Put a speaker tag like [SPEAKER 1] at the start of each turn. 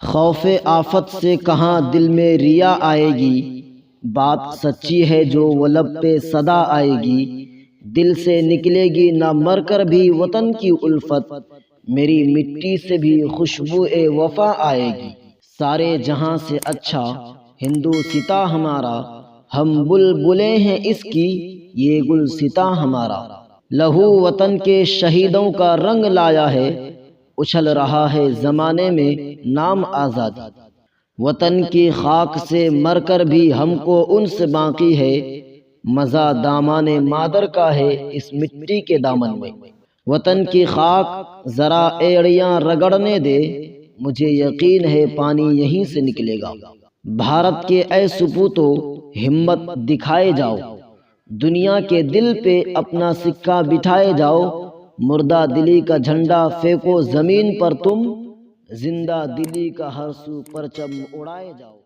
[SPEAKER 1] خوف آفت سے کہاں دل میں ریا آئے گی، بات سچی ہے جو وہ لب پہ صدا آئے گی۔ دل سے نکلے گی نہ مر کر بھی وطن کی الفت، میری مٹی سے بھی خوشبو وفا آئے گی۔ سارے جہاں سے اچھا ہندوستاں ہمارا، ہم بلبلیں ہیں اس کی یہ گلستاں ہمارا۔ لہو وطن کے شہیدوں کا رنگ لایا ہے، اچھل رہا ہے زمانے میں نام آزادی۔ وطن کی خاک سے مر کر بھی ہم کو انس باقی ہے، مزہ دامان مادر کا ہے اس مٹی کے دامن میں۔ وطن کی خاک ذرا ایڑیاں رگڑنے دے، مجھے یقین ہے پانی یہیں سے نکلے گا۔ بھارت کے اے سپوتو ہمت دکھائے جاؤ، دنیا کے دل پہ اپنا سکہ بٹھائے جاؤ۔ مردہ دلی کا جھنڈا پھینکو زمین پر تم، زندہ دلی کا ہر سو پرچم اڑائے جاؤ۔